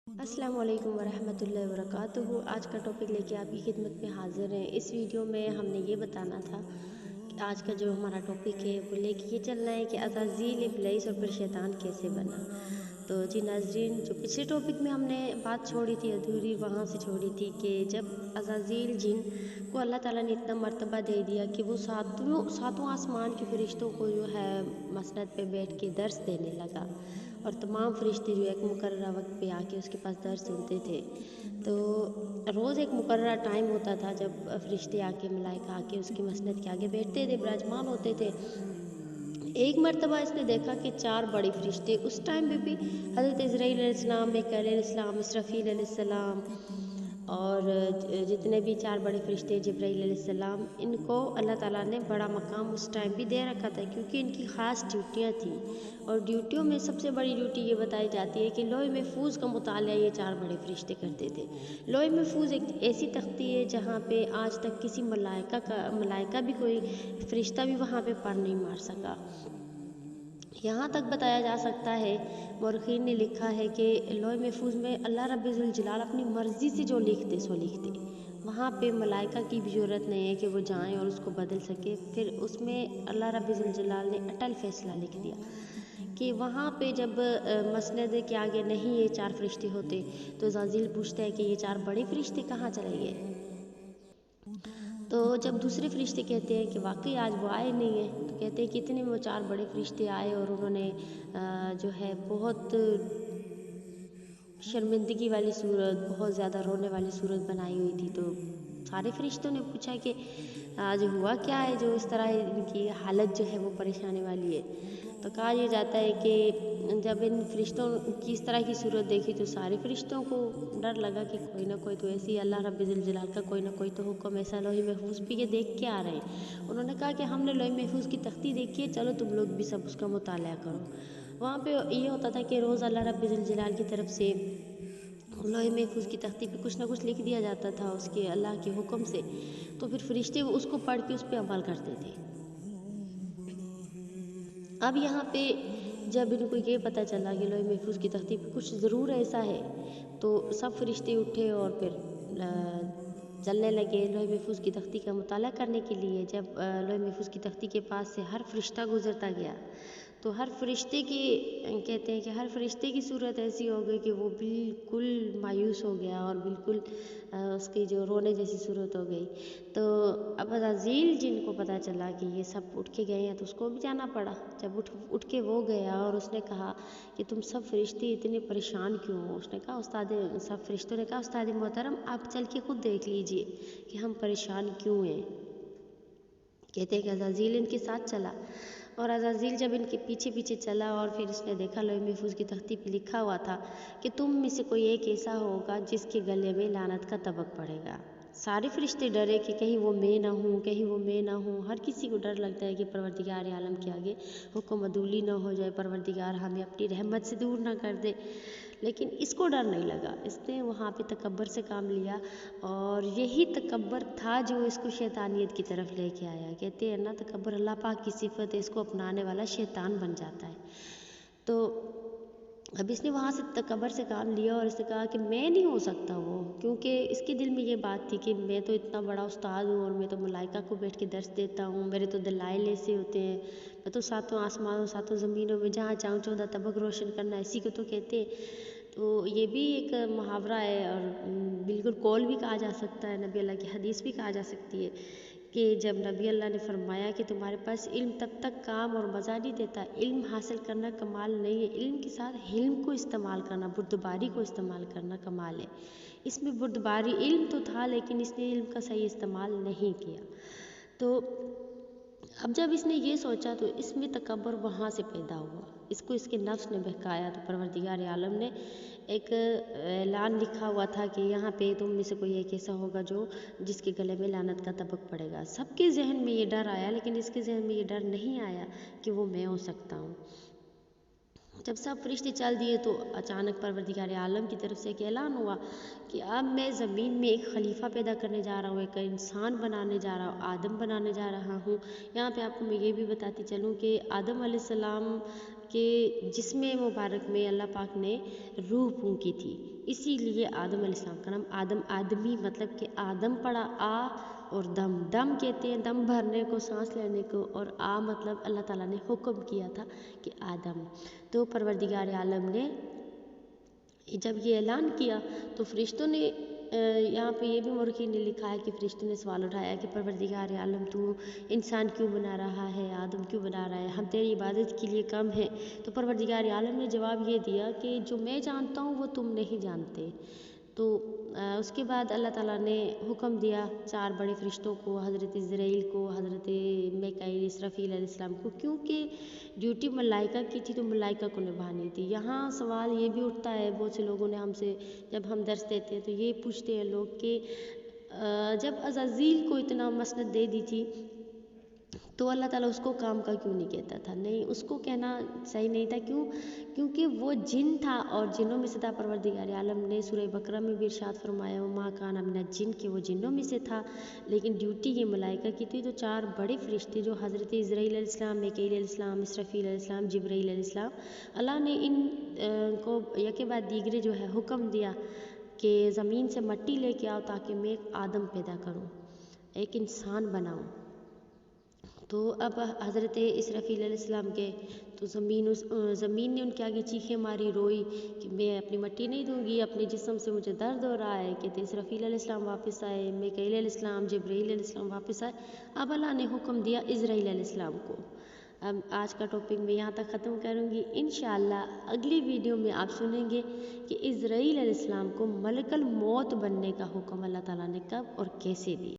السلام علیکم ورحمۃ اللہ وبرکاتہ۔ آج کا ٹاپک لے کے آپ کی خدمت میں حاضر ہیں۔ اس ویڈیو میں ہم نے یہ بتانا تھا کہ آج کا جو ہمارا ٹاپک ہے وہ لے کے یہ چلنا ہے کہ عزازیل ابلیس اور پھر شیطان کیسے بنا۔ تو جی ناظرین، جو پچھلے ٹاپک میں ہم نے بات چھوڑی تھی ادھوری، وہاں سے چھوڑی تھی کہ جب عزازیل جن کو اللہ تعالیٰ نے اتنا مرتبہ دے دیا کہ وہ ساتوں آسمان کے فرشتوں کو جو ہے مسند پہ بیٹھ کے درس دینے لگا، اور تمام فرشتے جو ایک مقررہ وقت پہ آ کے اس کے پاس درس سنتے تھے۔ تو روز ایک مقررہ ٹائم ہوتا تھا جب فرشتے آ کے، ملائکہ آ کے اس کی مسند کے آگے بیٹھتے تھے، براجمان ہوتے تھے۔ ایک مرتبہ اس نے دیکھا کہ 4 بڑے فرشتے اس ٹائم پہ بھی حضرت عزرائیل علیہ السلام، میکائیل علیہ السلام، اسرافیل علیہ السلام اور جتنے بھی 4 بڑے فرشتے، جبرائیل علیہ السلام، ان کو اللہ تعالیٰ نے بڑا مقام اس ٹائم بھی دے رکھا تھا، کیونکہ ان کی خاص ڈیوٹیاں تھیں۔ اور ڈیوٹیوں میں سب سے بڑی ڈیوٹی یہ بتائی جاتی ہے کہ لوح محفوظ کا مطالعہ یہ 4 بڑے فرشتے کرتے تھے۔ لوح محفوظ ایک ایسی تختی ہے جہاں پہ آج تک کسی ملائکہ بھی، کوئی فرشتہ بھی وہاں پہ پر نہیں مار سکا۔ یہاں تک بتایا جا سکتا ہے، مورخین نے لکھا ہے کہ لوح محفوظ میں اللہ رب ذوالجلال اپنی مرضی سے جو لکھتے سو لکھتے، وہاں پہ ملائکہ کی بھی ضرورت نہیں ہے کہ وہ جائیں اور اس کو بدل سکے۔ پھر اس میں اللہ رب ذوالجلال نے اٹل فیصلہ لکھ دیا کہ وہاں پہ جب مسند کے آگے نہیں یہ 4 فرشتے ہوتے تو عزازیل پوچھتا ہے کہ یہ 4 بڑے فرشتے کہاں چلے گئے؟ تو جب دوسرے فرشتے کہتے ہیں کہ واقعی آج وہ آئے نہیں ہیں، تو کہتے ہیں کہ اتنے میں وہ 4 بڑے فرشتے آئے اور انہوں نے جو ہے بہت شرمندگی والی صورت، بہت زیادہ رونے والی صورت بنائی ہوئی تھی۔ تو سارے فرشتوں نے پوچھا کہ آج ہوا کیا ہے جو اس طرح ان کی حالت جو ہے وہ پریشانی والی ہے؟ تو کہا یہ جاتا ہے کہ جب ان فرشتوں کی اس طرح کی صورت دیکھی تو سارے فرشتوں کو ڈر لگا کہ کوئی نہ کوئی تو ایسی اللہ رب ذوالجلال کا کوئی نہ کوئی تو حکم ایسا لوح محفوظ بھی یہ دیکھ کے آ رہے ہیں۔ انہوں نے کہا کہ ہم نے لوح محفوظ کی تختی دیکھی ہے، چلو تم لوگ بھی سب اس کا مطالعہ کرو۔ وہاں پہ یہ ہوتا تھا کہ روز اللہ رب ذوالجلال کی طرف سے لوح محفوظ کی تختی پہ کچھ نہ کچھ لکھ دیا جاتا تھا اس کے اللہ کے حکم سے، تو پھر فرشتے اس کو پڑھ کے اس پہ عمل کرتے تھے۔ اب یہاں پہ جب ان کو یہ پتہ چلا کہ لوح محفوظ کی تختی پہ کچھ ضرور ایسا ہے، تو سب فرشتے اٹھے اور پھر چلنے لگے لوح محفوظ کی تختی کا مطالعہ کرنے کے لیے۔ جب لوح محفوظ کی تختی کے پاس سے ہر فرشتہ گزرتا گیا تو ہر فرشتے کی، کہتے ہیں کہ ہر فرشتے کی صورت ایسی ہو گئی کہ وہ بالکل مایوس ہو گیا اور بالکل اس کی جو رونے جیسی صورت ہو گئی۔ تو اب عزازیل جن کو پتہ چلا کہ یہ سب اٹھ کے گئے ہیں تو اس کو بھی جانا پڑا۔ جب اٹھ کے وہ گیا اور اس نے کہا کہ تم سب فرشتے اتنے پریشان کیوں ہو؟ اس نے کہا سب فرشتوں نے کہا استاد محترم آپ چل کے خود دیکھ لیجئے کہ ہم پریشان کیوں ہیں۔ کہتے ہیں کہ عزازیل ان کے ساتھ چلا، اور عزازیل جب ان کے پیچھے پیچھے چلا اور پھر اس نے دیکھا لوح محفوظ کی تختی پہ لکھا ہوا تھا کہ تم میں سے کوئی ایک ایسا ہوگا جس کے گلے میں لعنت کا طبق پڑے گا۔ سارے فرشتے ڈرے کہ کہیں وہ میں نہ ہوں، کہیں وہ میں نہ ہوں۔ ہر کسی کو ڈر لگتا ہے کہ پروردگار عالم کے آگے حکم عدولی نہ ہو جائے، پروردگار ہمیں اپنی رحمت سے دور نہ کر دے۔ لیکن اس کو ڈر نہیں لگا، اس نے وہاں پہ تکبر سے کام لیا، اور یہی تکبر تھا جو اس کو شیطانیت کی طرف لے کے آیا۔ کہتے ہیں نا تکبر اللہ پاک کی صفت ہے، اس کو اپنانے والا شیطان بن جاتا ہے۔ تو اب اس نے وہاں سے تکبر سے کام لیا اور اس نے کہا کہ میں نہیں ہو سکتا وہ، کیونکہ اس کے دل میں یہ بات تھی کہ میں تو اتنا بڑا استاد ہوں اور میں تو ملائکہ کو بیٹھ کے درس دیتا ہوں، میرے تو دلائل ایسے ہوتے ہیں، میں تو 7 آسمانوں 7 زمینوں میں جہاں چاہوں 14 طبق روشن کرنا اسی کو تو کہتے ہیں۔ تو یہ بھی ایک محاورہ ہے اور بالکل قول بھی کہا جا سکتا ہے، نبی اللہ کی حدیث بھی کہا جا سکتی ہے کہ جب نبی اللہ نے فرمایا کہ تمہارے پاس علم تب تک کام اور مزہ نہیں دیتا، علم حاصل کرنا کمال نہیں ہے، علم کے ساتھ حلم کو استعمال کرنا، بردباری کو استعمال کرنا کمال ہے۔ اس میں بردباری، علم تو تھا لیکن اس نے علم کا صحیح استعمال نہیں کیا۔ تو اب جب اس نے یہ سوچا تو اس میں تکبر وہاں سے پیدا ہوا، اس کو اس کے نفس نے بہکایا۔ تو پروردگار عالم نے ایک اعلان لکھا ہوا تھا کہ یہاں پہ تم میں سے کوئی ایک ایسا ہوگا جو جس کے گلے میں لعنت کا طبق پڑے گا۔ سب کے ذہن میں یہ ڈر آیا لیکن اس کے ذہن میں یہ ڈر نہیں آیا کہ وہ میں ہو سکتا ہوں۔ جب سب فرشتے چل دیے تو اچانک پروردگار عالم کی طرف سے ایک اعلان ہوا کہ اب میں زمین میں ایک خلیفہ پیدا کرنے جا رہا ہوں، ایک انسان بنانے جا رہا ہوں، آدم بنانے جا رہا ہوں۔ یہاں پہ آپ کو میں یہ بھی بتاتی چلوں کہ آدم علیہ السلام کہ جسم مبارک میں اللہ پاک نے روح پھونکی تھی، اسی لیے آدم علیہ السلام کا نام آدم، آدمی مطلب کہ آدم پڑا آ، اور دم، دم کہتے ہیں دم بھرنے کو، سانس لینے کو، اور آ مطلب اللہ تعالیٰ نے حکم کیا تھا کہ آدم. تو پروردگار عالم نے جب یہ اعلان کیا تو فرشتوں نے یہاں پہ یہ بھی مورخین نے لکھا ہے کہ فرشتوں نے سوال اٹھایا کہ پروردگار عالم تو انسان کیوں بنا رہا ہے، آدم کیوں بنا رہا ہے، ہم تیری عبادت کے لیے کم ہیں. تو پروردگار عالم نے جواب یہ دیا کہ جو میں جانتا ہوں وہ تم نہیں جانتے. تو اس کے بعد اللہ تعالیٰ نے حکم دیا 4 بڑے فرشتوں کو، حضرت عزرائیل کو، حضرت میکائیل، اسرافیل علیہ السلام کو، کیونکہ ڈیوٹی ملائکہ کی تھی تو ملائکہ کو نبھانی تھی. یہاں سوال یہ بھی اٹھتا ہے، بہت سے لوگوں نے ہم سے جب ہم درس دیتے ہیں تو یہ پوچھتے ہیں لوگ کہ جب عزازیل کو اتنا مسند دے دی تھی تو اللہ تعالیٰ اس کو کام کا کیوں نہیں کہتا تھا؟ نہیں، اس کو کہنا صحیح نہیں تھا. کیونکہ وہ جن تھا، اور جنوں میں سے تھا. پروردگار عالم نے سورہ بقرہ میں بھی ارشاد فرمایا وما کان من الجن، کہ وہ جنوں میں سے تھا لیکن ڈیوٹی یہ ملائکہ کی تھی. تو 4 بڑے فرشتے جو حضرت عزرائیل علیہ السلام، میکائیل علیہ السلام، اسرافیل علیہ السلام، جبرائیل علیہ السلام، اللہ نے ان کو یکے بعد دیگرے جو ہے حکم دیا کہ زمین سے مٹی لے کے آؤ تاکہ میں ایک آدم پیدا کروں، ایک انسان بناؤں. تو اب حضرت اسرافیل علیہ السلام کے تو زمین نے ان کے آگے چیخیں ماری، روئی کہ میں اپنی مٹی نہیں دوں گی، اپنے جسم سے مجھے درد ہو رہا ہے. کہتے اسرافیل علیہ السلام واپس آئے، میکائیل علیہ السلام، جبرائیل علیہ السلام واپس آئے. اب اللہ نے حکم دیا اسرائیل علیہ السلام کو. اب آج کا ٹاپک میں یہاں تک ختم کروں گی. انشاءاللہ اگلی ویڈیو میں آپ سنیں گے کہ اسرائیل علیہ السلام کو ملک الموت بننے کا حکم اللہ تعالیٰ نے کب اور کیسے دی.